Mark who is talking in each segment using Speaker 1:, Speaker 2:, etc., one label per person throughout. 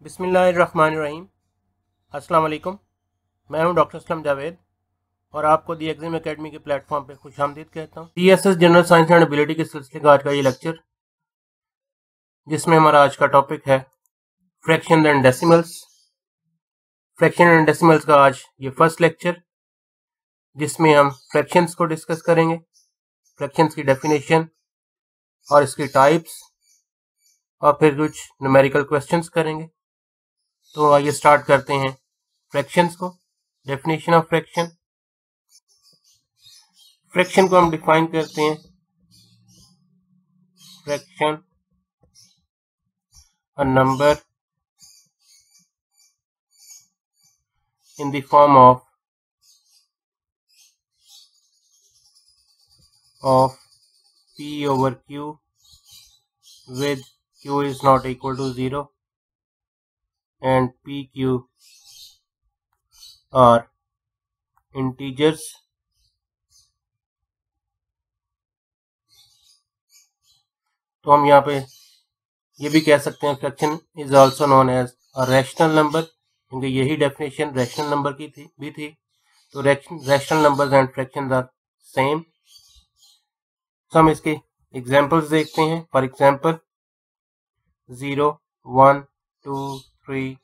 Speaker 1: बिस्मिल्लाहिर्रहमानिर्रहीम। अस्सलाम वालेकुम। मैं हूं डॉक्टर असलम जावेद और आपको दी एग्जाम एकेडमी के प्लेटफॉर्म पे खुशामदीद कहता हूं। CSS general science and ability के सिलसिले का आज का ये लेक्चर, जिसमें हमारा आज का टॉपिक है fraction and decimals. Fraction and decimals का आज ये फर्स्ट लेक्चर, जिसमें हम फ्रैक्शंस को डिस्कस करेंगे, फ्रैक्शंस की डेफिनेशन और इसकी टाइप्स, और फिर कुछ न्यूमेरिकल क्वेश्चंस करेंगे। तो आइए स्टार्ट करते हैं फ्रैक्शंस को। Definition of fraction. फ्रैक्शन को हम डिफाइन करते हैं, fraction a number in the form of p over q with q is not equal to 0 and pq are integers तो हम यहाँ पे ये भी कह सकते हैं fraction is also known as a rational number, क्योंकि यही डेफिनेशन रैशनल नंबर की थी। तो rational numbers and fractions are same. तो हम इसके एग्जांपल्स देखते हैं। For example 0, 1, 2, 3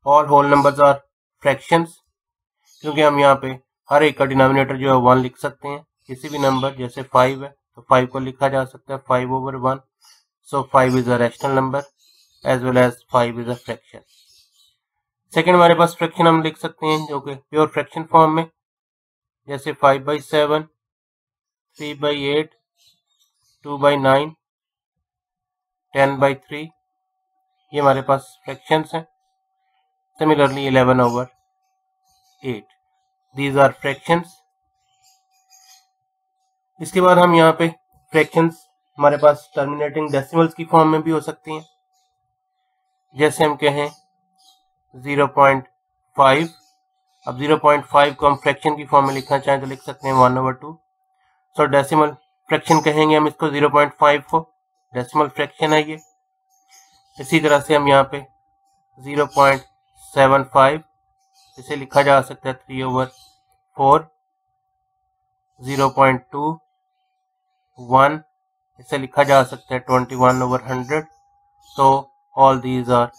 Speaker 1: all whole numbers are fractions, क्योंकि हम यहाँ पे हर एक का डिनोमिनेटर जो है 1 लिख सकते हैं। किसी भी नंबर जैसे 5 है तो 5 को लिखा जा सकता है 5 over 1। So 5 is a rational number as well as 5 is a fraction. Second हमारे पास फ्रैक्शन हम लिख सकते हैं जो कि प्योर फ्रैक्शन फॉर्म में, जैसे 5/7, 3/8, 2/9, 10/3, ये हमारे पास फ्रैक्शंस हैं। Similarly 11/8, these are fractions. इसके बाद हम यहाँ पे फ्रैक्शंस हमारे पास टर्मिनेटिंग डेसिमल्स की फॉर्म में भी हो सकती हैं। जैसे हम कहें 0.5, अब 0.5 को हम फ्रैक्शन की फॉर्म में लिखना चाहें तो लिख सकते हैं 1/2। सो डेसिमल फ्रैक्शन कहेंगे हम इसको 0.5 को, डेसिमल फ्रैक्शन है ये। इसी तरह से हम यहाँ पे 0.75 इसे लिखा जा सकता है 3/4, 0.21 इसे लिखा जा सकता है 21/100। So all these are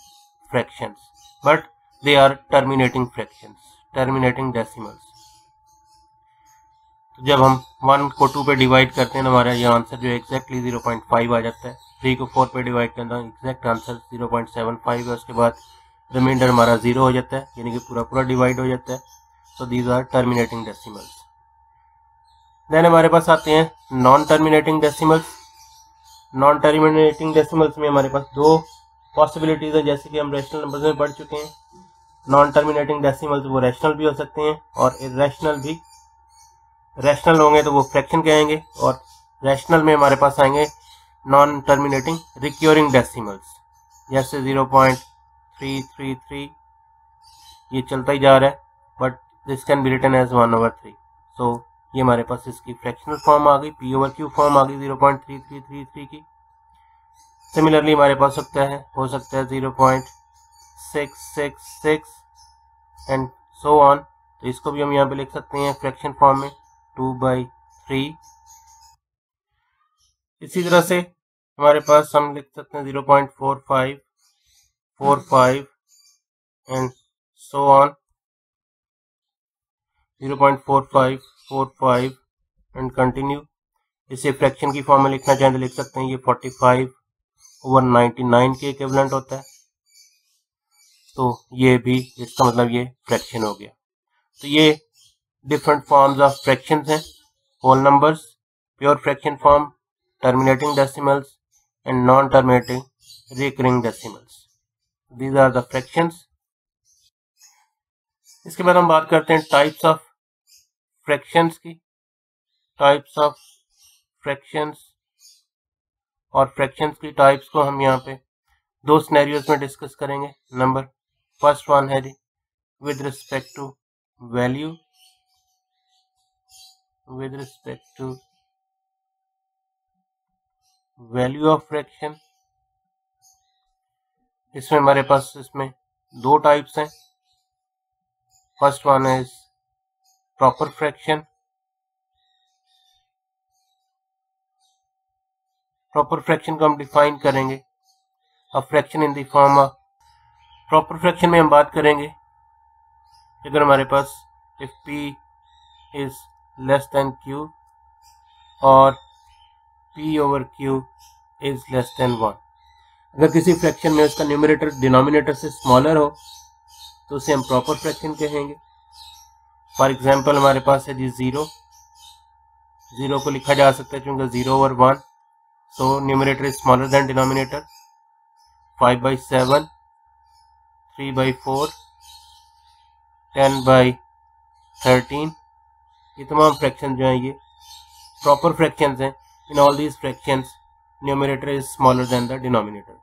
Speaker 1: fractions, but they are terminating fractions, terminating decimals. तो जब हम 1 को 2 पे डिवाइड करते हैं हमारा ये आंसर जो एग्जैक्टली 0.5 आ जाता है। 3 को 4 पे डिवाइड करना एग्जैक्ट आंसर 0.75 है। उसके बाद रिमाइंडर हमारा 0 हो जाता है, यानी कि पूरा डिवाइड हो जाता है। So these are terminating decimals. Then हमारे पास आते हैं non terminating decimals. Non terminating decimals में हमारे पास दो पॉसिबिलिटीज है, जैसे कि हम रैशनल नंबर्स में पढ़ चुके हैं। नॉन टर्मिनेटिंग डेसिमल्स वो रैशनल भी हो सकते हैं और इरैशनल भी। रैशनल होंगे तो वो फ्रैक्शन कहेंगे, और रैशनल में हमारे पास आएंगे नॉन टर्मिनेटिंग रिक्योरिंग डेसिमल्स, जैसे 0.333 ये चलता ही जा रहा है, but this can be written as 1/3। So ये हमारे पास इसकी फ्रैक्शनल फॉर्म आ गई, p/q फॉर्म आ गई 0.3333 की। सिमिलरली हमारे पास हो सकता है 0.666 एंड सो ऑन। तो इसको भी हम यहाँ पे लिख सकते हैं फ्रैक्शन फॉर्म में 2/3। इसी तरह से हमारे पास हम लिख सकते हैं 0.4545 and so on, 0.4545 and continue. इसे फ्रैक्शन की फॉर्म में लिखना चाहें तो लिख सकते हैं ये 45/99 के इक्विवेलेंट होता है। तो ये भी, इसका मतलब ये फ्रैक्शन हो गया। तो ये डिफरेंट फॉर्म्स ऑफ फ्रैक्शंस हैं। Whole numbers, pure fraction form, terminating decimals and non terminating recurring decimals, these are the fractions. इसके बाद हम बात करते हैं टाइप्स ऑफ फ्रैक्शंस की। टाइप्स ऑफ फ्रैक्शंस और फ्रैक्शंस की टाइप्स को हम यहाँ पे दो सिनेरियोज में डिस्कस करेंगे। नंबर फर्स्ट वन है जी with respect to value, with respect to value of fraction, इसमें हमारे पास इसमें दो टाइप्स हैं। First one is proper fraction. Proper fraction को हम डिफाइन करेंगे a fraction in the form of, proper fraction में हम बात करेंगे अगर हमारे पास if p is less than q और p over q is less than 1। अगर किसी फ्रैक्शन में उसका न्यूमरेटर डिनोमिनेटर से स्मॉलर हो तो उसे हम प्रॉपर फ्रैक्शन कहेंगे। फॉर एग्जांपल हमारे पास है जी 0 को लिखा जा सकता है क्योंकि 0 over 1, so numerator is smaller than denominator. 5/7, 3/4, 10/13, ये तमाम फ्रैक्शन जो हैं ये प्रॉपर फ्रैक्शंस हैं। In all these fractions numerator is smaller then the denominator.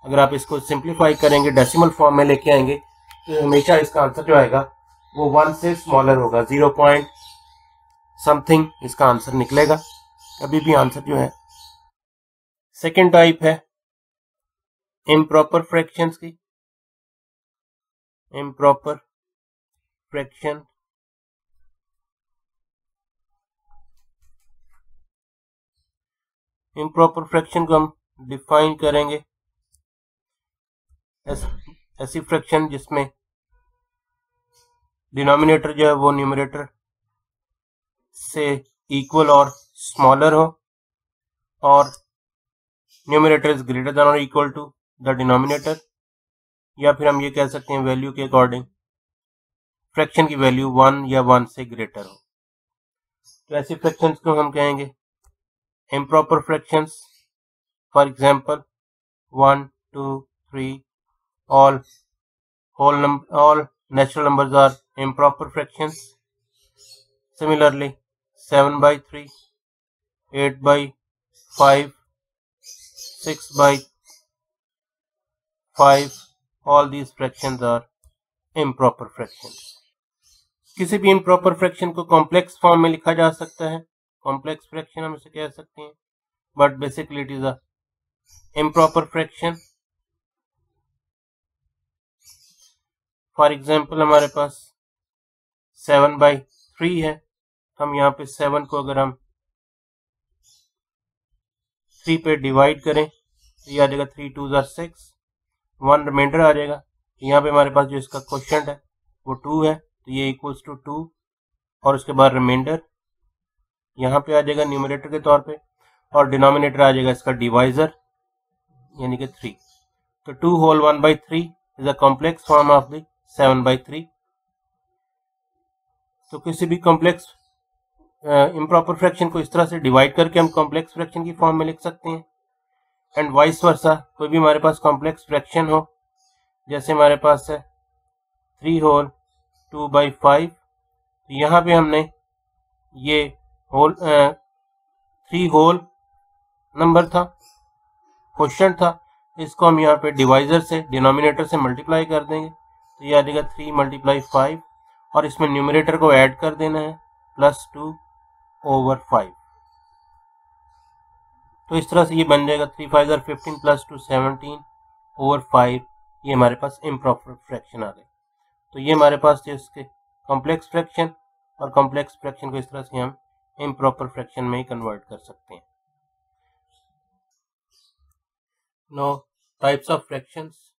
Speaker 1: अगर आप इसको सिंप्लीफाई करेंगे, डेसिमल फॉर्म में लेके आएंगे, तो हमेशा इसका आंसर जो आएगा वो 1 से स्मॉलर होगा। 0 पॉइंट समथिंग इसका आंसर निकलेगा कभी भी आंसर जो है। सेकेंड टाइप है इम्प्रॉपर फ्रैक्शंस की। इम्प्रॉपर फ्रैक्शन इम्प्रॉपर फ्रैक्शन को हम डिफाइन करेंगे ऐसी फ्रैक्शन जिसमें डिनोमिनेटर जो है वो न्यूमरेटर से इक्वल और स्मॉलर हो और न्यूमरेटर इज ग्रेटर देन और इक्वल टू द डिनोमिनेटर, या फिर हम ये कह सकते हैं वैल्यू के अकॉर्डिंग फ्रैक्शन की वैल्यू 1 या 1 से ग्रेटर हो। तो ऐसी फ्रैक्शंस को हम कहेंगे improper fractions. For example 1, 2, 3, all natural numbers are improper fractions. Similarly 7/3, 8/5, 6/5, all these fractions are improper fractions. किसी भी improper fraction को complex form में लिखा जा सकता है, complex fraction हम इसे कह सकते हैं, but basically it is a improper fraction. For example हमारे पास 7/3 है, हम यहाँ पे 7 को अगर हम 3 पे डिवाइड करें तो ये आ जाएगा 3 2 6, 1 रिमाइंडर आ जाएगा। यहाँ पे हमारे पास जो इसका क्वोशिएंट है वो 2 है, तो ये इक्वल्स टू 2 और उसके बाद रिमाइंडर यहाँ पे आ जाएगा न्यूमरेटर के तौर पे और डिनोमिनेटर आ जाएगा इसका डिवाइजर यानी कि 3। तो 2 whole 1/3 is a complex form of the 7/3। तो किसी भी कॉम्प्लेक्स इम्प्रॉपर फ्रैक्शन को इस तरह से डिवाइड करके हम कॉम्प्लेक्स फ्रैक्शन की फॉर्म में लिख सकते हैं। एंड वाइस वर्सा, कोई भी हमारे पास कॉम्प्लेक्स फ्रैक्शन हो, जैसे हमारे पास है 3 होल 2/5, तो यहाँ पे हमने ये होल 3 होल नंबर था, क्वोशिएंट था, इसको हम यहाँ पे डिवाइजर से डिनोमिनेटर से मल्टीप्लाई कर देंगे तो ये आ जाएगा 3 × 5 और इसमें न्यूमरेटर को ऐड कर देना है +2/5। तो इस तरह से ये बन जाएगा 3 5 15 +2 17/5। ये हमारे पास इम्प्रॉपर फ्रैक्शन आ गए। तो ये हमारे पास थे इसके कॉम्प्लेक्स फ्रैक्शन, और कॉम्प्लेक्स फ्रैक्शन को इस तरह से हम इम्प्रॉपर फ्रैक्शन में ही कन्वर्ट कर सकते हैं। No types of fractions.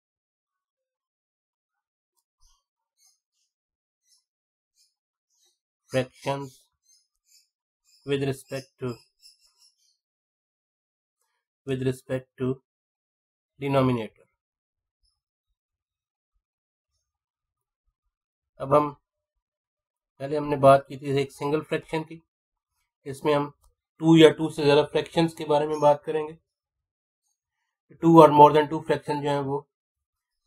Speaker 1: Fractions with respect to denominator. अब हम पहले हमने बात की थी एक सिंगल फ्रैक्शन की, इसमें हम 2 या 2 से ज़्यादा फ्रैक्शंस के बारे में बात करेंगे। 2 और मोर देन 2 फ्रैक्शन जो हैं वो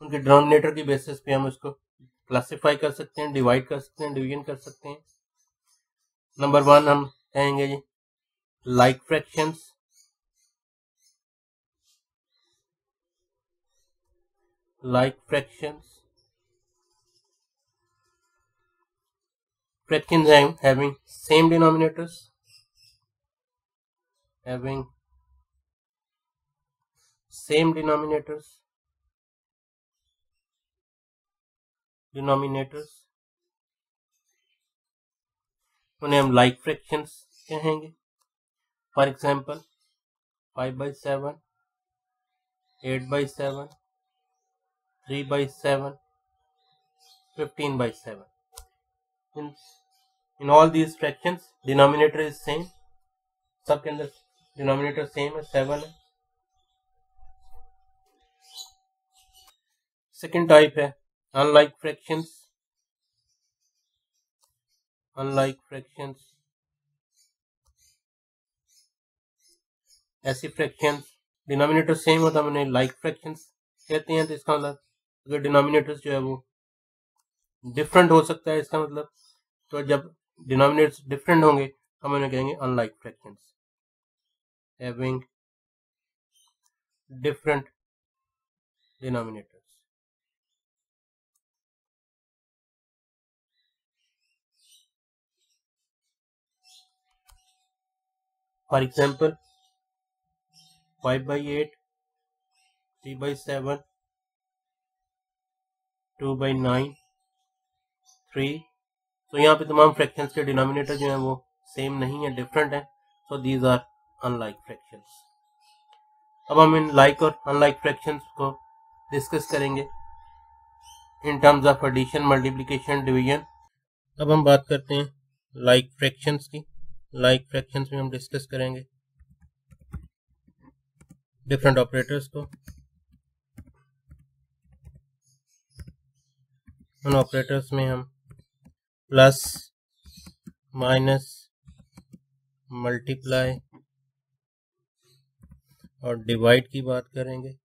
Speaker 1: उनके डिनोमिनेटर की बेसिस पे हम उसको क्लासिफाई कर सकते हैं, डिवाइड कर सकते हैं, डिवीजन कर सकते हैं। नंबर 1 हम कहेंगे जी like fractions. Like fractions having same denominators, denominators, उन्हें हम लाइक फ्रैक्शंस कहेंगे। For example 5/7, 8/7, 3/7, 15/7. In all these fractions denominator is same, सब के अंदर डिनोमिनेटर सेम है, 7 है। सेकेंड टाइप है अनलाइक फ्रैक्शंस। अनलाइक फ्रैक्शंस ऐसी फ्रैक्शंस डिनोमिनेटर सेम होता है, उन्हें लाइक फ्रैक्शंस कहते हैं। तो इसका मतलब अगर डिनोमिनेटर्स जो है वो डिफरेंट हो सकता है, इसका मतलब तो जब डिनोमिनेटर्स डिफरेंट होंगे हम उन्हें कहेंगे unlike fractions, having different denominators. For example 5/8, 3/7, 2/9, 3। तो यहाँ पे तमाम फ्रैक्शंस के डिनोमिनेटर जो है वो सेम नहीं है, डिफरेंट है। So these are unlike fractions. अब हम इन लाइक और अनलाइक फ्रैक्शंस को डिस्कस करेंगे in terms of addition, multiplication, division. अब हम बात करते हैं लाइक फ्रैक्शंस की। लाइक फ्रैक्शंस में हम डिस्कस करेंगे डिफरेंट ऑपरेटर्स को। उन ऑपरेटर्स में हम प्लस, माइनस, मल्टीप्लाई और डिवाइड की बात करेंगे,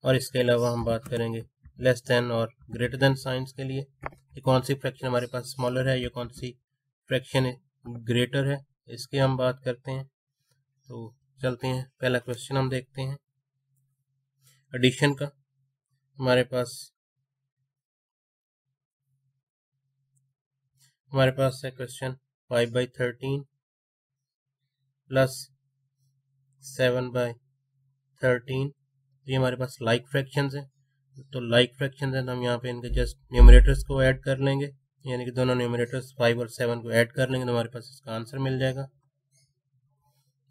Speaker 1: और इसके अलावा हम बात करेंगे लेस देन और ग्रेटर देन साइंस के लिए। ये कौन सी फ्रैक्शन हमारे पास स्मॉलर है, ये कौन सी फ्रैक्शन ग्रेटर है, इसकी हम बात करते हैं। तो चलते हैं, पहला क्वेश्चन हम देखते हैं एडिशन का। हमारे पास है क्वेश्चन 5/13 प्लस 7/13। ये हमारे पास लाइक फ्रैक्शंस हैं। तो लाइक फ्रैक्शंस हैं तो हम यहाँ पे इनके जस्ट न्यूमरेटर्स को ऐड कर लेंगे, यानी कि दोनों न्यूमरेटर्स 5 और 7 को ऐड कर लेंगे तो हमारे पास इसका आंसर मिल जाएगा।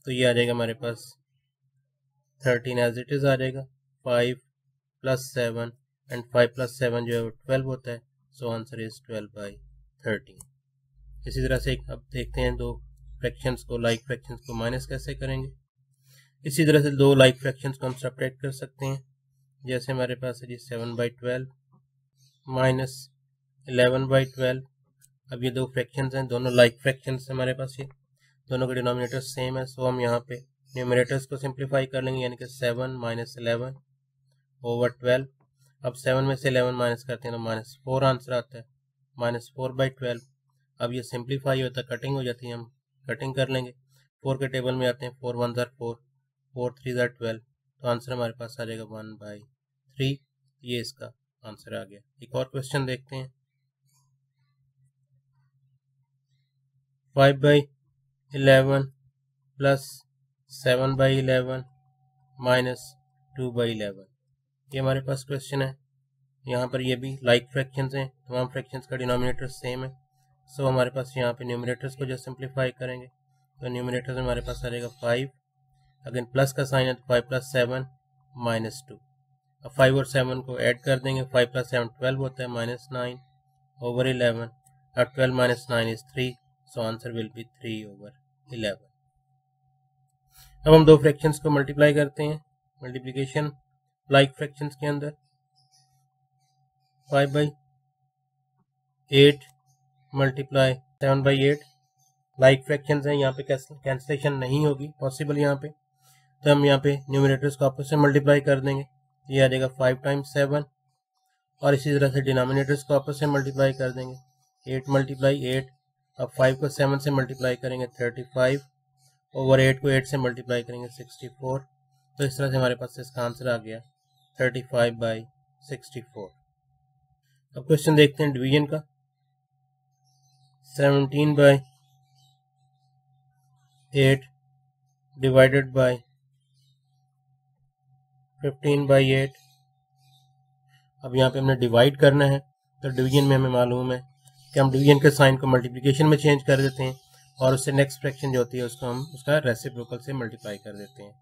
Speaker 1: तो ये आ जाएगा हमारे पास 13 एज इट इज़ आ जाएगा। 5 + 7 एंड 5 + 7 जो है वो 12 होता है। So answer is 12/13। इसी तरह से अब देखते हैं दो फ्रैक्शंस को, लाइक फ्रैक्शंस को माइनस कैसे करेंगे। इसी तरह से दो लाइक फ्रैक्शंस को हम सेपरेट कर सकते हैं। जैसे हमारे पास है जी 7/12 माइनस 11/12। अब ये दो फ्रैक्शंस हैं, दोनों लाइक फ्रैक्शंस हमारे पास, ये दोनों के डिनोमिनेटर सेम है। सो हम यहाँ पे न्यूमरेटर्स को सिंप्लीफाई कर लेंगे, यानी कि 7 - 11/12। अब 7 में से 11 माइनस करते हैं तो -4 आंसर आता है, -4/12। अब ये सिंप्लीफाई होता है, कटिंग हो जाती है, हम कटिंग कर लेंगे। 4 के टेबल में आते हैं, 4 1 ज़ार 4, 4 3 ज़ार 12। तो आंसर हमारे पास आ जाएगा 1/3। ये इसका आंसर आ गया। एक और क्वेश्चन देखते हैं 5/11 प्लस 7/11 माइनस 2/11। ये हमारे पास क्वेश्चन है। यहाँ पर ये भी लाइक फ्रैक्शंस हैं, तमाम फ्रैक्शंस का डिनोमिनेटर सेम है। सो हमारे पास यहाँ पे न्यूमरेटर्स को जो सिंप्लीफाई करेंगे तो न्यूमरेटर्स हमारे पास आ जाएगा 5, अगेन प्लस का साइन है तो 5 + 7 -2। अब 5 और 7 को ऐड कर देंगे, 5 + 7 12 होता है, -9/11। अब 12 - 9 is 3। So answer will be 3/11। अब हम दो फ्रैक्शंस को मल्टीप्लाई करते हैं, मल्टीप्लिकेशन लाइक फ्रैक्शंस के अंदर। 5/8 मल्टीप्लाई 7/8 लाइक फ्रैक्शंस हैं, यहाँ पे कैंसलेशन नहीं होगी पॉसिबल यहाँ पे। तो हम यहाँ पे न्यूमरेटर्स को आपस में मल्टीप्लाई कर देंगे, ये आ जाएगा 5 × 7। और इसी तरह से डिनोमिनेटर्स को आपस में मल्टीप्लाई कर देंगे, 8 × 8। अब 5 को 7 से मल्टीप्लाई करेंगे 35, ओवर 8 को 8 से मल्टीप्लाई करेंगे 64। तो इस तरह से हमारे पास इसका आंसर आ गया 35/64। अब क्वेश्चन देखते हैं डिवीजन का। 17/8 डिवाइडेड बाय 15/8। अब यहाँ पे हमने डिवाइड करना है, तो डिवीजन में हमें मालूम है कि हम डिवीजन के साइन को मल्टीप्लिकेशन में चेंज कर देते हैं और उससे नेक्स्ट फ्रैक्शन जो होती है उसको हम उसका रेसिप्रोकल से मल्टीप्लाई कर देते हैं।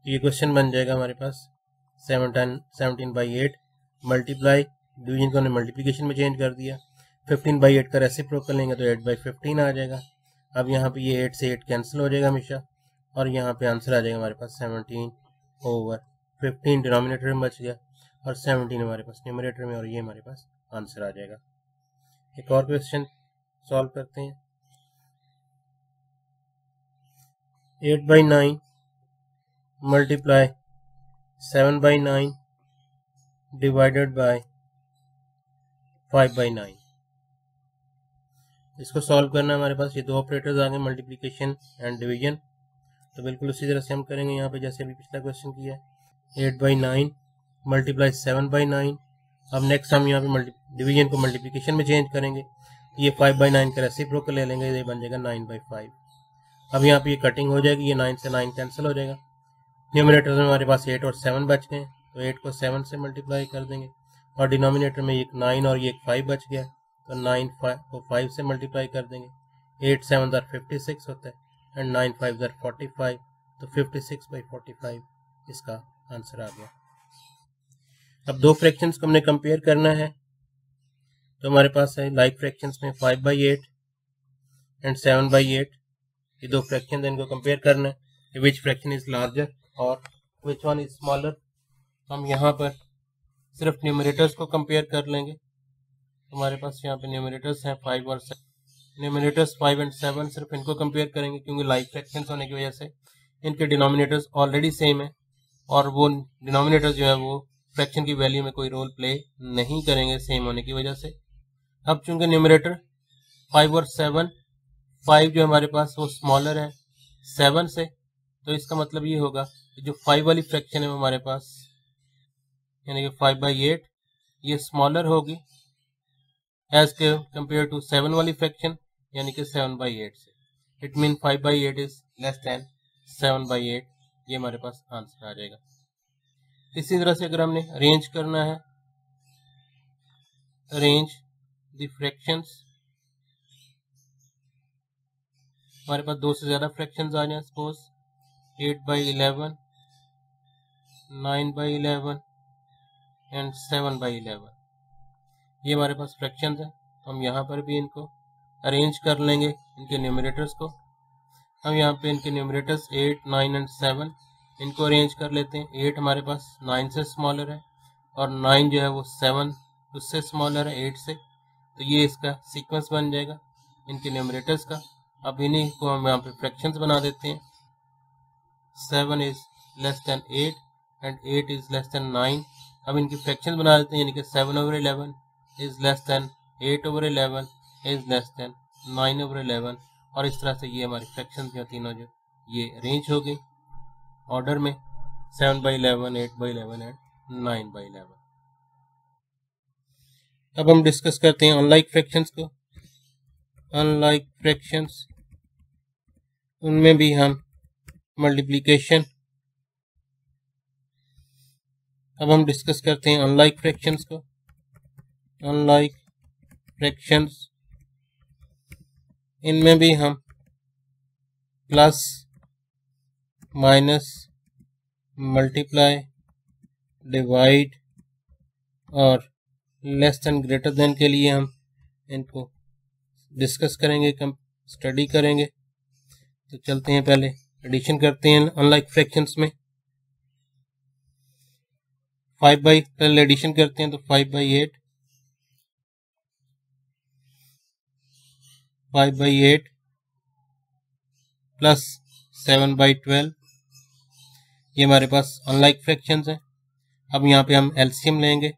Speaker 1: तो ये क्वेश्चन बन जाएगा हमारे पास 17/8 मल्टीप्लाई, डिवीजन को हमने मल्टीप्लिकेशन में चेंज कर दिया, 15/8 का रेसिप्रोकल लेंगे तो 8/15 आ जाएगा। अब यहाँ पे ये 8 से 8 कैंसिल हो जाएगा हमेशा और यहाँ पे आंसर आ जाएगा हमारे पास 17/15 डिनोमिनेटर में बच गया और 17 हमारे पास न्यूमरेटर में, और ये हमारे पास आंसर आ जाएगा। एक और क्वेश्चन सॉल्व करते हैं। 8/9 मल्टीप्लाई 7/9 डिवाइडेड बाय 5/9। इसको सॉल्व करना हमारे पास ये दो ऑपरेटर्स आ गए, मल्टीप्लिकेशन एंड डिवीजन। तो बिल्कुल उसी तरह से हम करेंगे यहाँ पे जैसे अभी पिछला क्वेश्चन किया है। 8/9 मल्टीप्लाई 7/9। अब नेक्स्ट हम यहाँ पे डिवीजन को मल्टीप्लिकेशन में चेंज करेंगे, ये 5/9 का रेसिप्रोकल ले लेंगे, ये बन जाएगा 9/5। अब यहाँ पे ये कटिंग हो जाएगी, ये 9 से 9 कैंसिल हो जाएगा। न्यूमरेटर में हमारे पास 8 और 7 बच गए, तो 8 को 7 से मल्टीप्लाई कर देंगे और डिनोमिनेटर में एक 9 और ये एक 5 बच गया, तो 9 को 5 से मल्टीप्लाई कर देंगे। 8 7 56 होता है एंड 9 5 45, तो 56/45 इसका आंसर आ गया। अब दो फ्रैक्शंस को हमने कंपेयर करना है, तो हमारे पास है लाइक फ्रैक्शंस में 5/8 एंड 7/8। ये दो फ्रैक्शन इनको कंपेयर करना है, विच फ्रैक्शन इज लार्जर और विच वन इज स्मॉलर। हम यहाँ पर सिर्फ न्यूमरेटर्स को कंपेयर कर लेंगे। हमारे पास यहाँ पे न्यूमरेटर्स हैं 5 और 7, न्यूमरेटर्स 5 एंड 7 सिर्फ इनको कंपेयर करेंगे क्योंकि लाइक फ्रैक्शंस होने की वजह से इनके डिनोमिनेटर्स ऑलरेडी सेम है और वो डिनोमिनेटर्स जो है वो फ्रैक्शन की वैल्यू में कोई रोल प्ले नहीं करेंगे सेम होने की वजह से। अब चूंकि न्यूमरेटर 5 और 7, 5 जो हमारे पास वो स्मॉलर है 7 से, तो इसका मतलब ये होगा कि जो 5 वाली फ्रैक्शन है वो हमारे पास यानी कि 5/8 ये स्मॉलर होगी एज के कंपेयर टू 7 वाली फ्रैक्शन यानी कि 7/8 से। It mean 5/8 is less then 7/8, ये हमारे पास आंसर आ जाएगा। इसी तरह से अगर हमने अरेंज करना है, अरेंज द फ्रैक्शंस, हमारे पास 2 से ज्यादा फ्रैक्शंस आ जाए, सपोज 8/11, 9/11 एंड 7/11, ये हमारे पास फ्रैक्शंस है। तो हम यहाँ पर भी इनको अरेंज कर लेंगे इनके न्यूमरेटर्स को। हम यहाँ पे इनके न्यूमरेटर्स 8, 9 एंड 7 इनको अरेंज कर लेते हैं। 8 हमारे पास 9 से स्मॉलर है और 9 जो है वो 7 उससे स्मॉलर है 8 से, तो ये इसका सीक्वेंस बन जाएगा इनके न्यूमरेटर्स का। अब इन्हीं को हम यहाँ पे फ्रैक्शंस बना देते हैं। 7 is less then 8 and 8 is less then 9। अब इनकी फ्रैक्शंस बना देते हैं यानी कि 7/11 is less then 8/11 is less then 9/11, और इस तरह से ये हमारी फ्रैक्शंस जो तीनों जो ये अरेंज हो गई ऑर्डर में 7/11, 8/11 एंड 9/11। अब हम डिस्कस करते हैं अनलाइक फ्रैक्शंस को। अनलाइक फ्रैक्शंस, उनमें भी हम मल्टीप्लिकेशन, अब हम डिस्कस करते हैं अनलाइक फ्रैक्शंस को। अनलाइक फ्रैक्शंस, इनमें भी हम प्लस माइनस मल्टीप्लाई डिवाइड और लेस देन ग्रेटर देन के लिए हम इनको डिस्कस करेंगे, स्टडी करेंगे। तो चलते हैं, पहले एडिशन करते हैं अनलाइक फ्रैक्शंस में। 5 पहले एडिशन करते हैं, तो 5/8 प्लस 7/12, ये हमारे पास अनलाइक फ्रैक्शंस है। अब यहाँ पे हम एलसीएम लेंगे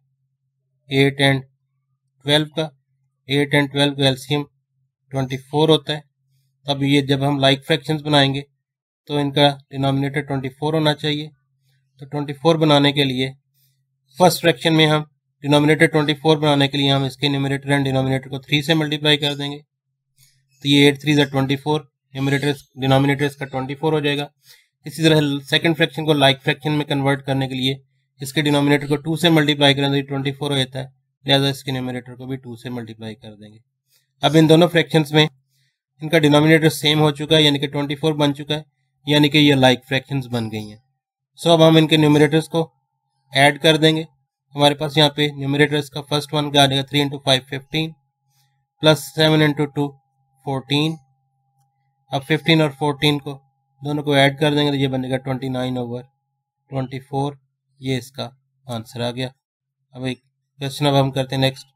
Speaker 1: 8 एंड 12 का। 8 एंड 12 का एलसीएम 24 होता है। अब ये जब हम लाइक फ्रैक्शंस बनाएंगे तो इनका डिनोमिनेटर 24 होना चाहिए। तो 24 बनाने के लिए फर्स्ट फ्रैक्शन में हम डिनोमिनेटर 24 बनाने के लिए हम इसके न्यूमरेटर एंड डिनोमिनेटर को 3 से मल्टीप्लाई कर देंगे। तो ये 8 3 24, डिनोमिनेटर इसका 24 हो जाएगा। इसी तरह सेकंड फ्रैक्शन को लाइक फ्रैक्शन में कन्वर्ट करने के लिए इसके डिनोमिनेटर को 2 से मल्टीप्लाई करें तो ये 24 हो जाता है, लिहाजा इसके न्यूमरेटर को भी 2 से मल्टीप्लाई कर देंगे। अब इन दोनों फ्रैक्शंस में इनका डिनोमिनेटर सेम हो चुका है, यानी कि 24 बन चुका है, यानी कि ये लाइक फ्रैक्शंस बन गई हैं। सो अब हम इनके न्यूमरेटर्स को ऐड कर देंगे। हमारे पास यहाँ पे न्यूमरेटर्स का फर्स्ट वन क्या आ जाएगा, 3 × 5 15 प्लस 7 × 2 14। अब 15 और 14 को दोनों को ऐड कर देंगे तो ये बनेगा 29/24। ये इसका आंसर आ गया। अब एक क्वेश्चन अब हम करते हैं नेक्स्ट,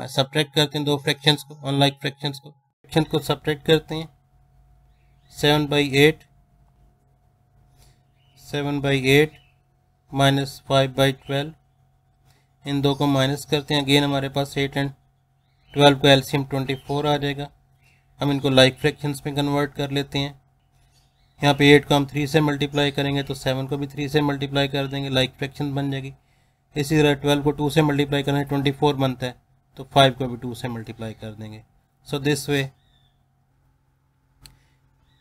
Speaker 1: सब्ट्रैक्ट करते हैं दो फ्रैक्शंस को, अनलाइक फ्रैक्शंस को। फ्रैक्शन को सब्ट्रैक्ट करते हैं। 7/8 माइनस 5/12, इन दो को माइनस करते हैं। अगेन हमारे पास 8 और 12 का एलसीएम 24 आ जाएगा। हम इनको लाइक फ्रैक्शंस में कन्वर्ट कर लेते हैं। यहाँ पे 8 को हम 3 से मल्टीप्लाई करेंगे तो 7 को भी 3 से मल्टीप्लाई कर देंगे, लाइक फ्रैक्शन बन जाएगी। इसी तरह 12 को 2 से मल्टीप्लाई करेंगे 24 बनता है, तो 5 को भी 2 से मल्टीप्लाई कर देंगे। सो दिस वे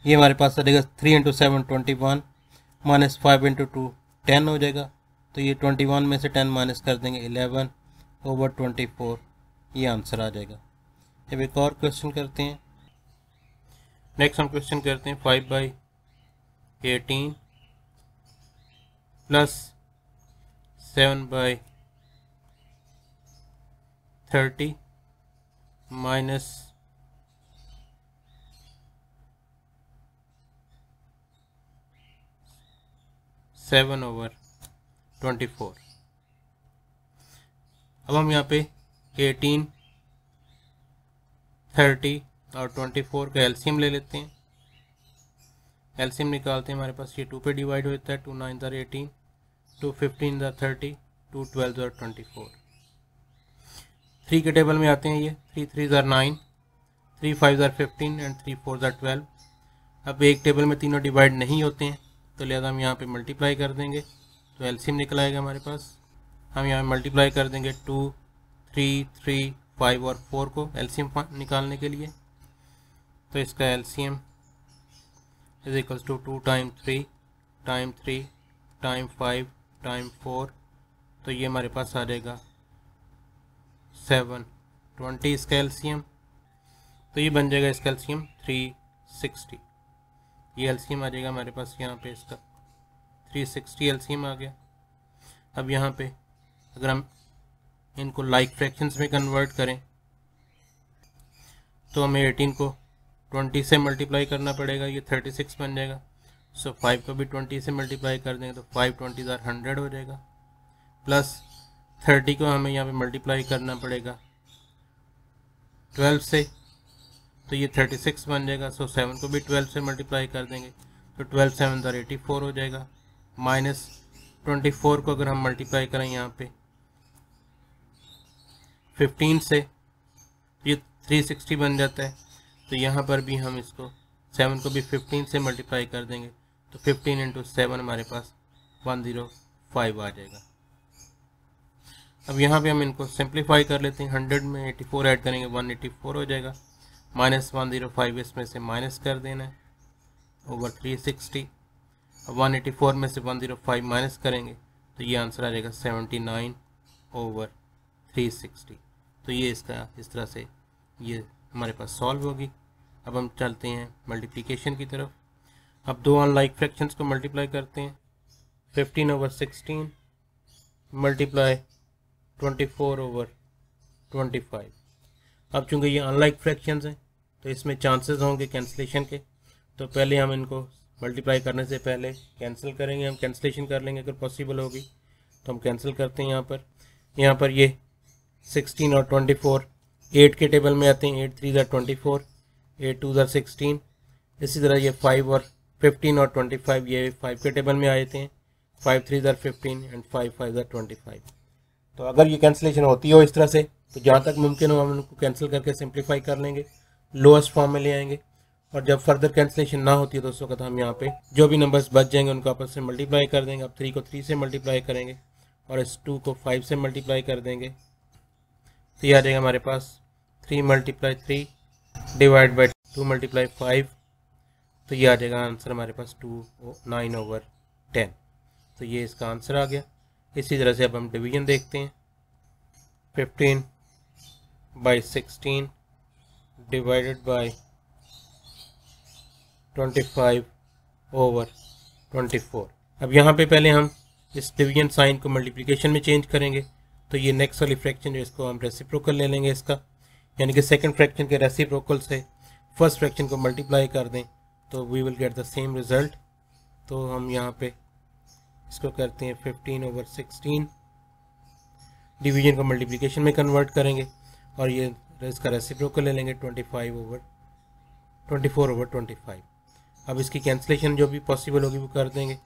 Speaker 1: ये हमारे पास आ जाएगा 3 × 7 21 माइनस 5 × 2 10 हो जाएगा। तो ये 21 में से 10 माइनस कर देंगे 11/24, ये आंसर आ जाएगा। अब एक और क्वेश्चन करते हैं। नेक्स्ट हम क्वेश्चन करते हैं 5/18 प्लस 7/30 माइनस 7/24। अब हम यहाँ पे 18, 30 और 24 का एलसीएम ले लेते हैं। एलसीएम निकालते हैं, हमारे पास ये 2 पे डिवाइड होता है। 2 9 are 18, 2 15 are 30, 2 12 are 24। 3 के टेबल में आते हैं ये, 3 3 are 9, 3 5 are 15 एंड 3 4 are 12। अब एक टेबल में तीनों डिवाइड नहीं होते हैं, तो लिहाजा हम यहाँ पे मल्टीप्लाई कर देंगे, तो एलसीएम निकल आएगा हमारे पास। हम यहाँ मल्टीप्लाई कर देंगे 2 3 3 5 और 4 को एलसीएम निकालने के लिए। तो इसका LCM is equals to 2 time 3 time 3 time 5 time 4, तो ये हमारे पास आ जाएगा 720 इसका एलसीएम। तो ये बन जाएगा इसका एलसीएम 360। ये एलसीएम आ जाएगा हमारे पास, यहाँ पे इसका 360 एलसीएम आ गया। अब यहाँ पे अगर हम इनको लाइक फ्रैक्शंस में कन्वर्ट करें तो हमें 18 को 20 से मल्टीप्लाई करना पड़ेगा, ये 36 बन जाएगा। सो 5 को भी 20 से मल्टीप्लाई कर देंगे तो 5 20 100 हो जाएगा। प्लस 30 को हमें यहाँ पे मल्टीप्लाई करना पड़ेगा 12 से, तो ये 36 बन जाएगा। सो 7 को भी 12 से मल्टीप्लाई कर देंगे तो 12 7 84 हो जाएगा। माइनस 24 को अगर हम मल्टीप्लाई करें यहाँ पे 15 से, ये 360 बन जाता है। तो यहाँ पर भी हम इसको 7 को भी 15 से मल्टीप्लाई कर देंगे तो 15 × 7 हमारे पास 105 आ जाएगा। अब यहाँ पे हम इनको सिंप्लीफाई कर लेते हैं। 100 में 84 ऐड करेंगे 184 हो जाएगा। माइनस 105 इसमें से माइनस कर देना है ओवर 360। अब 184 में से 105 माइनस करेंगे तो ये आंसर आ जाएगा 79/360। तो ये इसका इस तरह से ये हमारे पास सॉल्व होगी। अब हम चलते हैं मल्टीप्लिकेशन की तरफ। अब दो अनलाइक फ्रैक्शंस को मल्टीप्लाई करते हैं। 15/16 मल्टीप्लाई 24/25। अब चूँकि ये अनलाइक फ्रैक्शंस हैं तो इसमें चांसेस होंगे कैंसिलेशन के, तो पहले हम इनको मल्टीप्लाई करने से पहले कैंसिल करेंगे। हम कैंसिलेशन कर लेंगे अगर पॉसिबल होगी तो हम कैंसिल करते हैं। यहाँ पर ये 16 और 24 8 के टेबल में आते हैं। 8 3 are 24, 8 2 are 16। इसी तरह ये 5 और 15 और 25 ये 5 के टेबल में आए थे। 5 3 are 15 एंड 5 5 are 25। तो अगर ये कैंसिलेशन होती हो इस तरह से तो जहाँ तक मुमकिन हो हम उनको कैंसिल करके सिंप्लीफाई कर लेंगे, लोएस्ट फॉर्म में ले आएंगे। और जब फर्दर कैंसिलेशन ना होती है तो उस वक्त हम यहाँ पे जो भी नंबर्स बच जाएंगे उनको आपस में मल्टीप्लाई कर देंगे। अब 3 को 3 से मल्टीप्लाई करेंगे और इस 2 को 5 से मल्टीप्लाई कर देंगे तो ये आ जाएगा हमारे पास 3 × 3 डिवाइड बाई 2 × 5। तो ये आ जाएगा आंसर हमारे पास 9/10। तो ये इसका आंसर आ गया। इसी तरह से अब हम डिवीजन देखते हैं। 15/16 डिवाइडेड बाय 25/24। अब यहाँ पे पहले हम इस डिवीजन साइन को मल्टीप्लिकेशन में चेंज करेंगे, तो ये नेक्स्ट वाली फ्रैक्शन जो इसको हम रेसिप्रोकल ले लेंगे इसका, यानी कि सेकंड फ्रैक्शन के रेसिप्रोकल से फर्स्ट फ्रैक्शन को मल्टीप्लाई कर दें तो we will get the same result. तो हम यहाँ पे इसको करते हैं 15/16, डिवीजन को मल्टीप्लिकेशन में कन्वर्ट करेंगे और ये इसका रेसिप्रोकल ले लेंगे 24/25। अब इसकी कैंसिलेशन जो भी पॉसिबल होगी वो कर देंगे,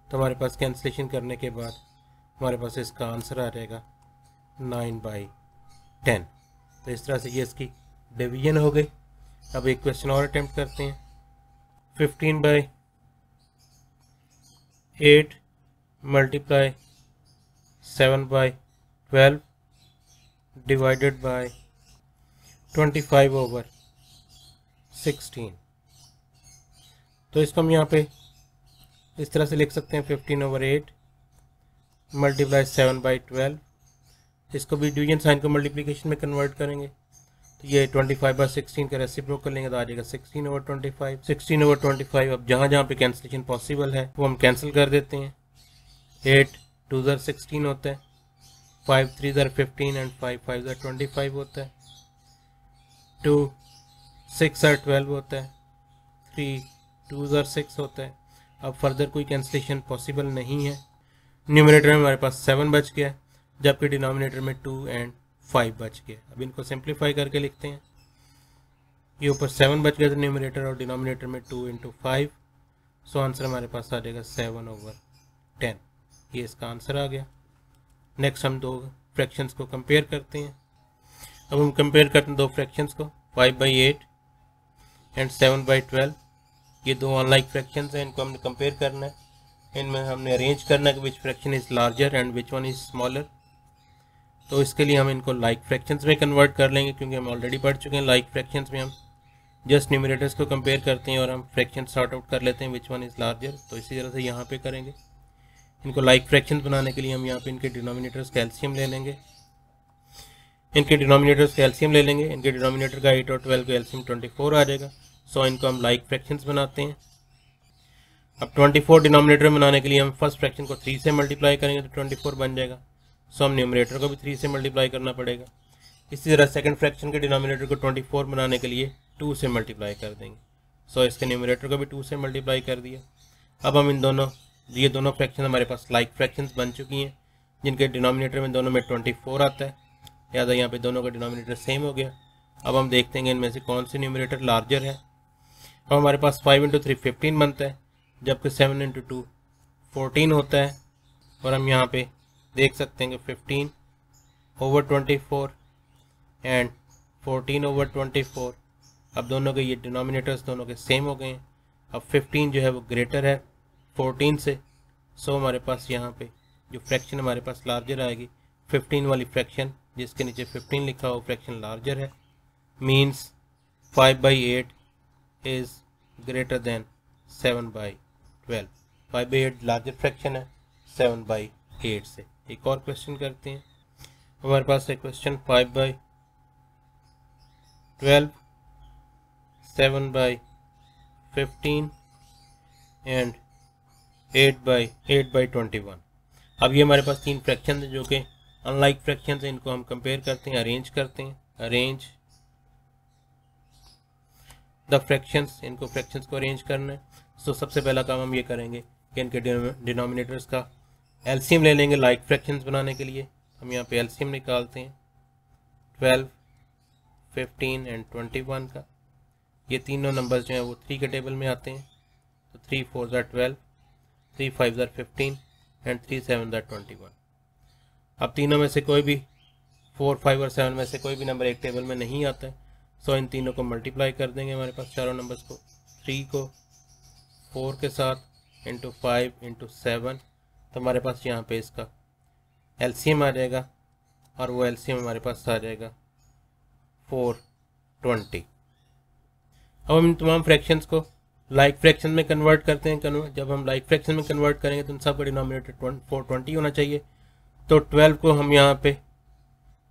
Speaker 1: तो हमारे पास कैंसिलेशन करने के बाद हमारे पास इसका आंसर आ जाएगा 9/10। तो इस तरह से ये इसकी डिवीजन हो गई। अब एक क्वेश्चन और अटेम्प्ट करते हैं। 15/8 मल्टीप्लाई 7/12 डिवाइडेड बाय 25/16। तो इसको हम यहाँ पे इस तरह से लिख सकते हैं 15/8 मल्टीप्लाई 7/12। इसको भी डिवीजन साइन को मल्टीप्लिकेशन में कन्वर्ट करेंगे, तो ये 25/16 का रेसिप्रोकल लेंगे तो आ जाएगा 16/25। 16/25 अब जहाँ जहाँ पे कैंसिलेशन पॉसिबल है वो हम कैंसिल कर देते हैं। 8 2 16 होता है, 5 3 15 एंड 5 5 25 होता है, 2 6 12 होता है, 3 2 6 होता है। अब फर्दर कोई कैंसिलेशन पॉसिबल नहीं है। न्यूमरेटर में हमारे पास 7 बच गया, जबकि डिनोमिनेटर में 2 एंड 5 बच गया। अब इनको सिंप्लीफाई करके लिखते हैं। ये ऊपर 7 बच गया था न्यूमरेटर और डिनोमिनेटर में 2 × 5, सो आंसर हमारे पास आ जाएगा 7/10। ये इसका आंसर आ गया। नेक्स्ट हम दो फ्रैक्शंस को कंपेयर करते हैं। अब हम कंपेयर करते हैं दो फ्रैक्शंस को, 5/8 एंड 7/12। ये दो अनलाइक फ्रैक्शंस हैं, इनको हमने कंपेयर करना है। इनमें हमने अरेंज करना है कि विच fraction is larger and which one is smaller. तो इसके लिए हम इनको लाइक फ्रैक्शंस में कन्वर्ट कर लेंगे, क्योंकि हम ऑलरेडी पढ़ चुके हैं लाइक फ्रैक्शंस में हम जस्ट न्यूमरेटर्स को कंपेयर करते हैं और हम फ्रैक्शन सॉर्ट आउट कर लेते हैं विच वन इज लार्जर। तो इसी तरह से यहाँ पे करेंगे। इनको लाइक फ्रैक्शंस बनाने के लिए हम यहाँ पे इनके डिनोमिनेटर्स का एलसीएम ले लेंगे। इनके डिनोमिनेटर्स का एलसीएम ले लेंगे। इनके डिनोमिनेटर का 8 और 12 का एलसीएम 24 आ जाएगा। सो इनको हम लाइक फ्रैक्शंस बनाते हैं। अब 24 डिनोमिनेटर बनाने के लिए हम फर्स्ट फ्रैक्शन को 3 से मल्टीप्लाई करेंगे तो 24 बन जाएगा। सो हम न्यूमरेटर को भी 3 से मल्टीप्लाई करना पड़ेगा। इसी तरह सेकंड फ्रैक्शन के डिनोमिनेटर को 24 बनाने के लिए 2 से मल्टीप्लाई कर देंगे। सो इसके न्यूमरेटर को भी 2 से मल्टीप्लाई कर दिया। अब हम ये दोनों फ्रैक्शन हमारे पास लाइक फ्रैक्शंस बन चुकी हैं, जिनके डिनोमिनेटर में दोनों में 24 आता है। लिहाजा यहाँ पे दोनों का डिनोमिनेटर सेम हो गया। अब हम देखते हैं इनमें से कौन सी न्यूमरेटर लार्जर है। अब हमारे पास 5 × 3 15 बनता है, जबकि 7 × 2 14 होता है। और हम यहाँ पे देख सकते हैं कि 15/24 एंड 14/24। अब दोनों के ये डिनोमिनेटर्स दोनों के सेम हो गए हैं। अब 15 जो है वो ग्रेटर है 14 से। सो हमारे पास यहाँ पे जो फ्रैक्शन हमारे पास लार्जर आएगी, 15 वाली फ्रैक्शन जिसके नीचे 15 लिखा हो फ्रैक्शन लार्जर है। Means 5/8 is greater than 7/12। 5/8 larger fraction है 7/8 से। एक और क्वेश्चन करते हैं। हमारे पास है क्वेश्चन 5/12, 7/15 एंड 8/21। अब ये हमारे पास तीन फ्रैक्शन है जो कि अनलाइक फ्रैक्शन है। इनको हम कंपेयर करते हैं, अरेंज करते हैं। अरेंज द फ्रैक्शंस, इनको फ्रैक्शंस को अरेंज करना है। सो सबसे पहला काम हम ये करेंगे कि इनके डिनोमिनेटर्स का एलसीएम ले लेंगे लाइक फ्रैक्शंस बनाने के लिए। हम यहाँ पे एलसीएम निकालते हैं 12, 15 एंड 21 का। ये तीनों नंबर्स जो हैं वो 3 के टेबल में आते हैं। तो 3 4 12, 3 5 15 एंड 3 7 21। अब तीनों में से कोई भी 4 5 और 7 में से कोई भी नंबर एक टेबल में नहीं आता है। सो इन तीनों को मल्टीप्लाई कर देंगे हमारे पास चारों नंबर्स को। 3 को 4 के साथ इंटू 5 इंटू 7। तो हमारे पास यहाँ पे इसका एलसीएम आ जाएगा और वो एलसीएम हमारे पास आ जाएगा 420। अब हम इन तमाम फ्रैक्शंस को लाइक फ्रैक्शन में कन्वर्ट करते हैं, जब हम लाइक फ्रैक्शन में कन्वर्ट करेंगे तो उन सबका डिनोमिनेटर 420 होना चाहिए। तो 12 को हम यहाँ पे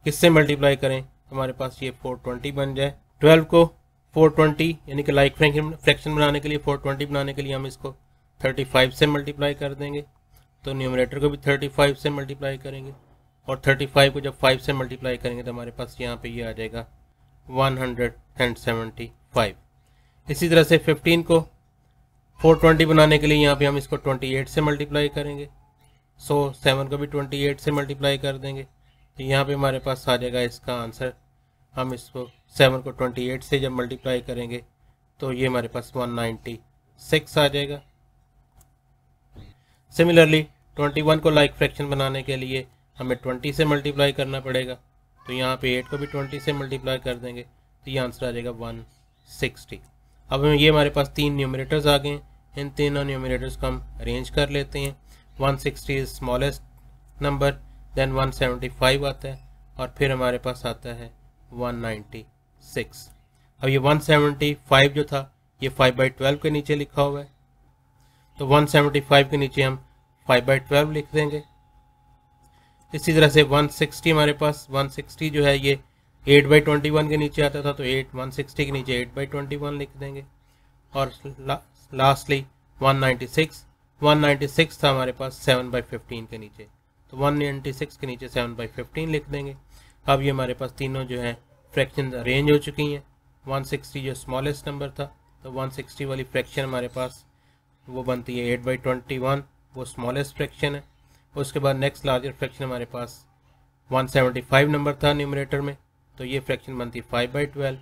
Speaker 1: किससे मल्टीप्लाई करें, हमारे पास ये 420 बन जाए। 12 को 420 यानी कि लाइक फ्रैक्शन बनाने के लिए, 420 बनाने के लिए हम इसको 35 से मल्टीप्लाई कर देंगे। तो न्यूमरेटर को भी 35 से मल्टीप्लाई करेंगे और 35 को जब 5 से मल्टीप्लाई करेंगे तो हमारे पास यहाँ पे ये आ जाएगा 175। इसी तरह से 15 को 420 बनाने के लिए यहाँ पे हम इसको 28 से मल्टीप्लाई करेंगे। 7 को भी 28 से मल्टीप्लाई कर देंगे तो यहाँ पे हमारे पास आ जाएगा इसका आंसर। हम इसको 7 को 28 से जब मल्टीप्लाई करेंगे तो ये हमारे पास 196 आ जाएगा। सिमिलरली 21 को लाइक फ्रैक्शन बनाने के लिए हमें 20 से मल्टीप्लाई करना पड़ेगा। तो यहाँ पे 8 को भी 20 से मल्टीप्लाई कर देंगे तो ये आंसर आ जाएगा 160। अब ये हमारे पास 3 न्यूमरेटर्स आ गए हैं, इन तीनों न्यूमरेटर्स को हम अरेंज कर लेते हैं। 160 इज स्मॉलेस्ट नंबर, देन 175 आता है और फिर हमारे पास आता है 196। अब ये 175 जो था ये 5/12 के नीचे लिखा हुआ है, तो 175 के नीचे हम 5/12 लिख देंगे। इसी तरह से 160 हमारे पास 160 जो है ये 8/21 के नीचे आता था, तो 160 के नीचे 8/21 लिख देंगे। और लास्टली 196 था हमारे पास 7/15 के नीचे, तो 196 के नीचे 7/15 लिख देंगे। अब ये हमारे पास तीनों जो है फ्रैक्शन अरेंज हो चुकी हैं। 160 जो स्मॉलेस्ट नंबर था, तो 160 वाली फ्रैक्शन हमारे पास वो बनती है 8/21, वो स्मॉलेस्ट फ्रैक्शन है। उसके बाद नेक्स्ट लार्जर फ्रैक्शन हमारे पास 175 नंबर था न्यूमरेटर में, तो ये फ्रैक्शन बनती है 5/12।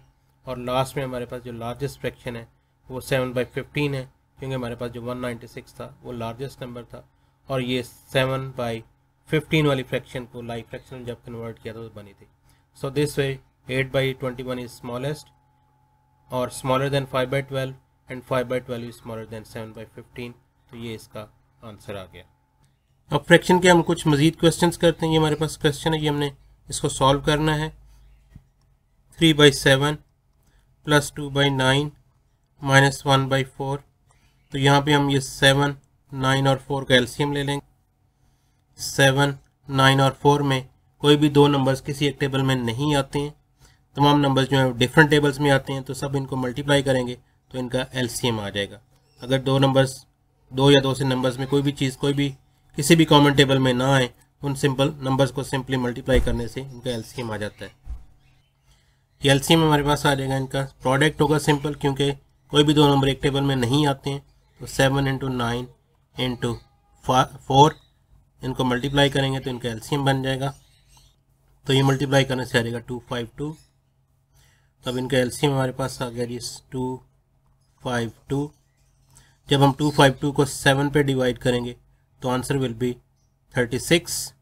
Speaker 1: और लास्ट में हमारे पास जो लार्जेस्ट फ्रैक्शन है वो 7/15 है, क्योंकि हमारे पास जो 196 था वो लार्जेस्ट नंबर था और ये 7/15 वाली फ्रैक्शन को लाइक फ्रैक्शन जब कन्वर्ट किया तो बनी थी। So this way 8/21 is smallest और smaller than 5/12 and 5/12 is smaller than 7/15। तो ये इसका आंसर आ गया। अब फ्रैक्शन के हम कुछ मजीद क्वेश्चंस करते हैं। ये हमारे पास क्वेश्चन है, ये हमने इसको सॉल्व करना है। 3/7 + 2/9 - 1/4। तो यहाँ पे हम ये 7, 9 और 4 का एलसीएम ले लेंगे। 7, 9 और 4 में कोई भी दो नंबर्स किसी एक टेबल में नहीं आते हैं, तमाम नंबर्स जो है डिफरेंट टेबल्स में आते हैं, तो सब इनको मल्टीप्लाई करेंगे तो इनका एलसीएम आ जाएगा। अगर दो या दो से नंबर्स में कोई भी चीज़ कोई भी किसी भी कॉमन टेबल में ना आए, उन सिंपल नंबर्स को सिंपली मल्टीप्लाई करने से इनका एलसीएम आ जाता है। ये एलसीएम हमारे पास आ जाएगा, इनका प्रोडक्ट होगा सिंपल, क्योंकि कोई भी दो नंबर एक टेबल में नहीं आते हैं। तो 7 × 9 × 4 इनको मल्टीप्लाई करेंगे तो इनका एलसीएम बन जाएगा। तो ये मल्टीप्लाई करने से आ जाएगा 252। तब इनका एलसीएम हमारे पास आ गया जी 252। जब हम 252 को 7 पे डिवाइड करेंगे तो आंसर विल बी 36।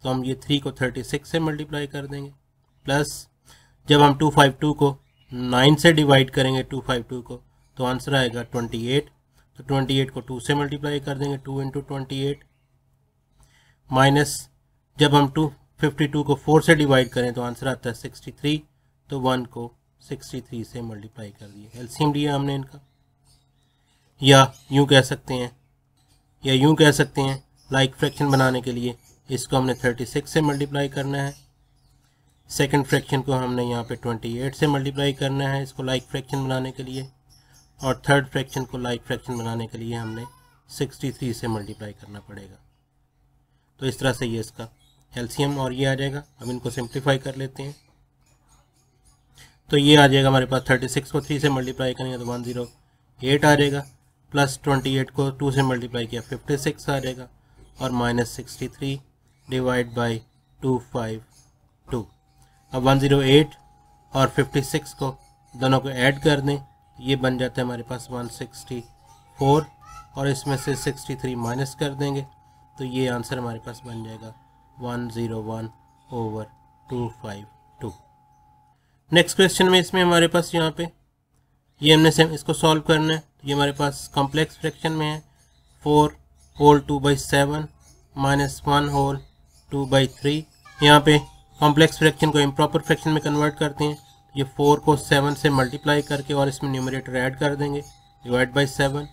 Speaker 1: तो हम ये 3 को 36 से मल्टीप्लाई कर देंगे, प्लस जब हम 252 को 9 से डिवाइड करेंगे 252 को तो आंसर आएगा 28। तो 28 को 2 से मल्टीप्लाई कर देंगे, 2 × 28, माइनस जब हम 252 को 4 से डिवाइड करें तो आंसर आता है 63। तो 1 को 63 से मल्टीप्लाई कर दिए, एलसीएम दिया हमने इनका। या यूँ कह सकते हैं लाइक फ्रैक्शन बनाने के लिए इसको हमने 36 से मल्टीप्लाई करना है, सेकंड फ्रैक्शन को हमने यहाँ पे 28 से मल्टीप्लाई करना है इसको लाइक फ्रैक्शन बनाने के लिए, और थर्ड फ्रैक्शन को लाइक फ्रैक्शन बनाने के लिए हमने 63 से मल्टीप्लाई करना पड़ेगा। तो इस तरह से ये इसका एलसीएम और ये आ जाएगा। अब इनको सिंप्लीफाई कर लेते हैं। तो ये आ जाएगा हमारे पास 36 को 3 से मल्टीप्लाई करेंगे तो 108 आ जाएगा, प्लस 28 को 2 से मल्टीप्लाई किया 56 आ जाएगा, और माइनस 63 डिवाइड बाई 252। अब 108 और 56 को दोनों को ऐड कर दें, ये बन जाता है हमारे पास 164, और इसमें से 63 माइनस कर देंगे तो ये आंसर हमारे पास बन जाएगा 101/252। नेक्स्ट क्वेश्चन में इसमें हमारे पास यहाँ पे ये हमने इसको सॉल्व करना है। ये हमारे पास कॉम्प्लेक्स फ्रैक्शन में है 4 होल 2/7 माइनस 1 होल 2/3। यहाँ पे कॉम्प्लेक्स फ्रैक्शन को इम्प्रॉपर फ्रैक्शन में कन्वर्ट करते हैं। ये 4 को 7 से मल्टीप्लाई करके और इसमें न्यूमरेटर ऐड कर देंगे डिवाइड बाई 7।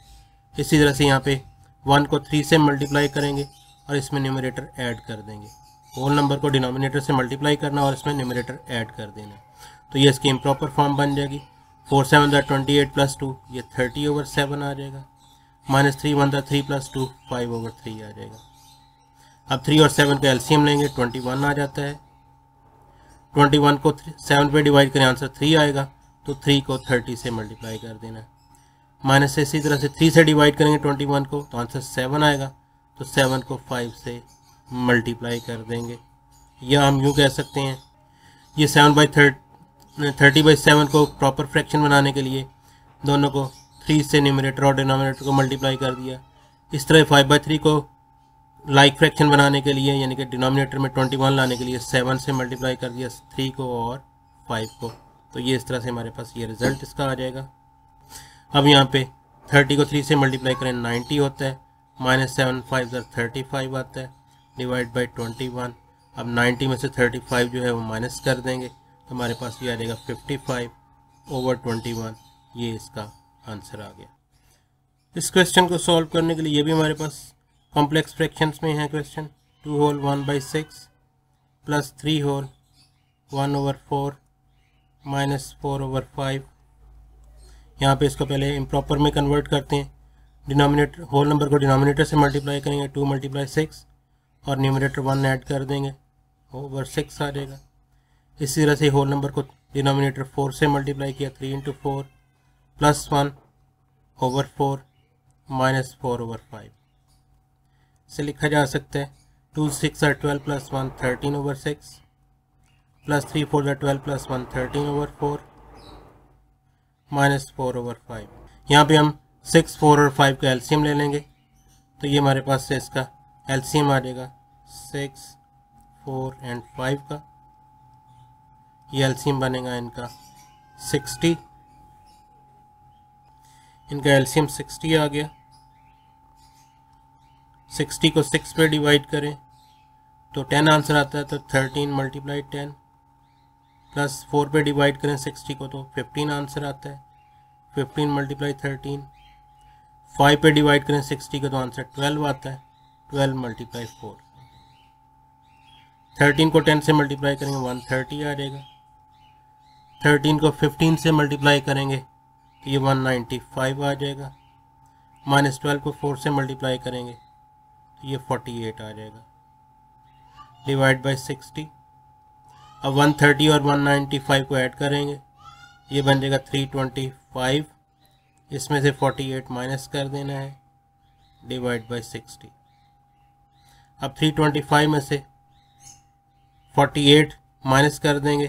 Speaker 1: इसी तरह से यहाँ पे 1 को 3 से मल्टीप्लाई करेंगे और इसमें न्यूमरेटर ऐड कर देंगे। होल नंबर को डिनोमिनेटर से मल्टीप्लाई करना और इसमें न्यूमरेटर ऐड कर देना, तो ये इसकी इम्प्रॉपर फॉर्म बन जाएगी। 4 7 28 प्लस 2 ये 30/7 आ जाएगा। -3 1 3 प्लस 2 5/3 आ जाएगा। अब 3 और 7 का एलसीएम लेंगे, 21 आ जाता है। 21 को 7 पे डिवाइड करें, आंसर 3 आएगा, तो 3 को 30 से मल्टीप्लाई कर देना। माइनस से इसी तरह से 3 से डिवाइड करेंगे 21 को, तो आंसर 7 आएगा, तो 7 को 5 से मल्टीप्लाई कर देंगे। या हम यूँ कह सकते हैं, ये 30/7 को प्रॉपर फ्रैक्शन बनाने के लिए दोनों को 3 से न्यूमरेटर और डिनोमिनेटर को मल्टीप्लाई कर दिया। इस तरह 5/3 को लाइक फ्रैक्शन बनाने के लिए, यानी कि डिनोमिनेटर में 21 लाने के लिए 7 से मल्टीप्लाई कर दिया 3 को और 5 को। तो ये इस तरह से हमारे पास ये रिजल्ट इसका आ जाएगा। अब यहाँ पे 30 को 3 से मल्टीप्लाई करें 90 होता है, -7 5 35 आता है, डिवाइड बाई 21। अब 90 में से 35 जो है वो माइनस कर देंगे, तो हमारे पास ये आ जाएगा 55/21। ये इसका आंसर आ गया। इस क्वेश्चन को सॉल्व करने के लिए ये भी हमारे पास कॉम्प्लेक्स फ्रैक्शंस में है क्वेश्चन। 2 whole 1/6 plus 3 whole 1/4 -4/5। यहाँ पे इसको पहले इम्प्रॉपर में कन्वर्ट करते हैं। डिनोमिनेटर होल नंबर को डिनोमिनेटर से मल्टीप्लाई करेंगे, 2 × 6 और न्यूमरेटर 1 ऐड कर देंगे, /6 आ जाएगा। इसी तरह से होल नंबर को डिनोमिनेटर 4 से मल्टीप्लाई किया, 3 × 4 प्लस 1/4 -4/5 से लिखा जा सकता है। 2 6 12 प्लस 1 13/6 प्लस 3 4 12 प्लस 1 13/4 -4/5। यहाँ पे हम 6 4 और 5 का एलसीएम ले लेंगे, तो ये हमारे पास से इसका एलसीएम आ जाएगा 6 4 एंड 5 का। ये एलसीएम बनेगा इनका 60। इनका एलसीएम 60 आ गया। 60 को 6 पे डिवाइड करें तो 10 आंसर आता है, तो 13 × 10 प्लस 4 पे डिवाइड करें 60 को तो 15 आंसर आता है, 15 × 13। 5 पे डिवाइड करें 60 को तो आंसर 12 आता है, 12 × 4। 13 को 10 से मल्टीप्लाई करेंगे 130 आ जाएगा। 13 को 15 से मल्टीप्लाई करेंगे तो ये 195 आ जाएगा। -12 को 4 से मल्टीप्लाई करेंगे तो ये 48 आ जाएगा, डिवाइड बाई 60। अब 130 और 195 को ऐड करेंगे, ये बन जाएगा 325। इसमें से 48 माइनस कर देना है, डिवाइड बाई 60। अब 325 में से 48 माइनस कर देंगे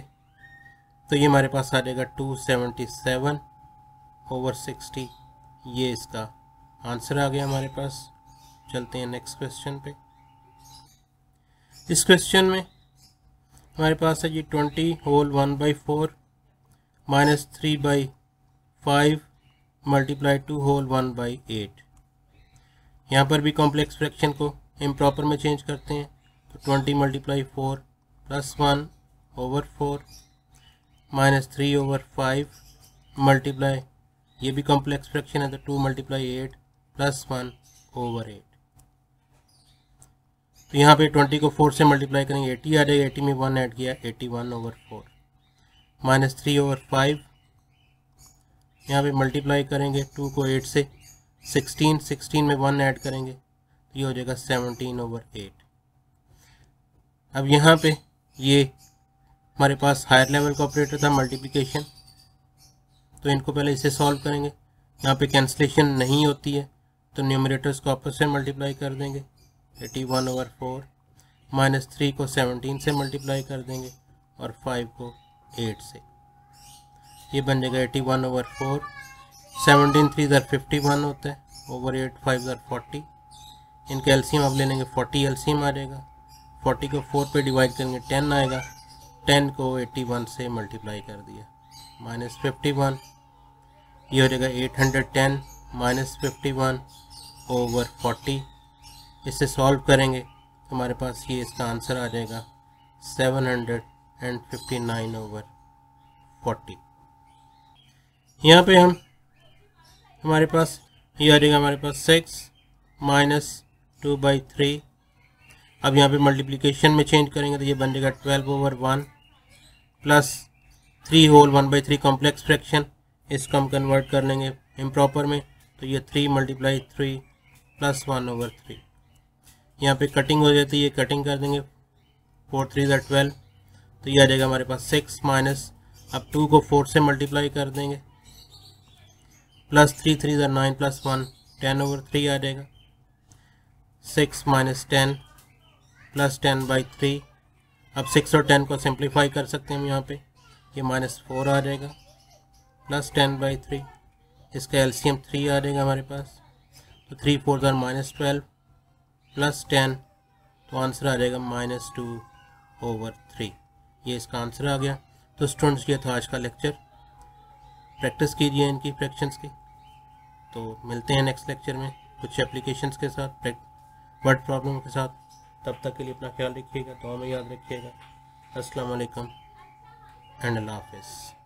Speaker 1: तो ये हमारे पास आ जाएगा 277/60। ये इसका आंसर आ गया हमारे पास। चलते हैं नेक्स्ट क्वेश्चन पे। इस क्वेश्चन में हमारे पास है जी 20 होल 1/4 -3/5 मल्टीप्लाई 2 होल 1/8। यहाँ पर भी कॉम्प्लेक्स फ्रैक्शन को इम्प्रॉपर में चेंज करते हैं, तो 20 × 4 प्लस 1/4 -3/5 मल्टीप्लाई, ये भी कॉम्प्लेक्स फ्रैक्शन है, तो 2 × 8 प्लस 1/8। तो यहाँ पे 20 को 4 से मल्टीप्लाई करेंगे 80 आ जाएगा, 80 में 1 ऐड किया 81/4 -3/5। यहाँ पे मल्टीप्लाई करेंगे 2 को 8 से 16 में 1 ऐड करेंगे तो ये हो जाएगा 17/8। अब यहाँ पे ये हमारे पास हायर लेवल का ऑपरेटर था मल्टीप्लिकेशन, तो इनको पहले इसे सॉल्व करेंगे। यहाँ पे कैंसलेशन नहीं होती है तो न्यूमरेटर्स को आपस में मल्टीप्लाई कर देंगे, 81/4 -3 को 17 से मल्टीप्लाई कर देंगे और 5 को 8 से, ये बन जाएगा 81/4। 17 3 51 होता है, /8 5 40। इनका एलसीएम आप ले लेंगे, 40 एलसीएम आ जाएगा। 40 को 4 पे डिवाइड करेंगे 10 आएगा, 10 को 81 से मल्टीप्लाई कर दिया, -51। ये हो जाएगा 810 -51/40। इसे सॉल्व करेंगे तो हमारे पास ये इसका आंसर आ जाएगा 759/40। यहाँ पे हम हमारे पास ये आ जाएगा हमारे पास 6 माइनस 2/3। अब यहाँ पे मल्टीप्लिकेशन में चेंज करेंगे तो ये बन जाएगा 12/1 प्लस 3 होल 1/3 कॉम्प्लेक्स फ्रैक्शन, इसको हम कन्वर्ट कर लेंगे इम्प्रॉपर में, तो ये 3 × 3 प्लस 1/3। यहाँ पे कटिंग हो जाती है, ये कटिंग कर देंगे, 4 3 12, तो ये आ जाएगा हमारे पास 6 माइनस, अब 2 को 4 से मल्टीप्लाई कर देंगे, प्लस 3 3 9 प्लस 1 10/3 आ जाएगा। 6 माइनस 10 प्लस 10/3। अब 6 और 10 को सिंप्लीफाई कर सकते हैं हम यहाँ पे, ये -4 आ जाएगा प्लस 10/3, इसका एलसीएम 3 आ जाएगा हमारे पास, तो 3 4 -12 प्लस 10, तो आंसर आ जाएगा -2/3। ये इसका आंसर आ गया। तो स्टूडेंट्स ये था आज का लेक्चर, प्रैक्टिस कीजिए इनकी फ्रैक्शंस की। तो मिलते हैं नेक्स्ट लेक्चर में कुछ एप्लीकेशंस के साथ, वर्ड प्रॉब्लम के साथ। तब तक के लिए अपना ख्याल रखिएगा, दुआ में याद रखिएगा। अस्सलाम वालेकुम एंड अल्लाह हाफ़िज़।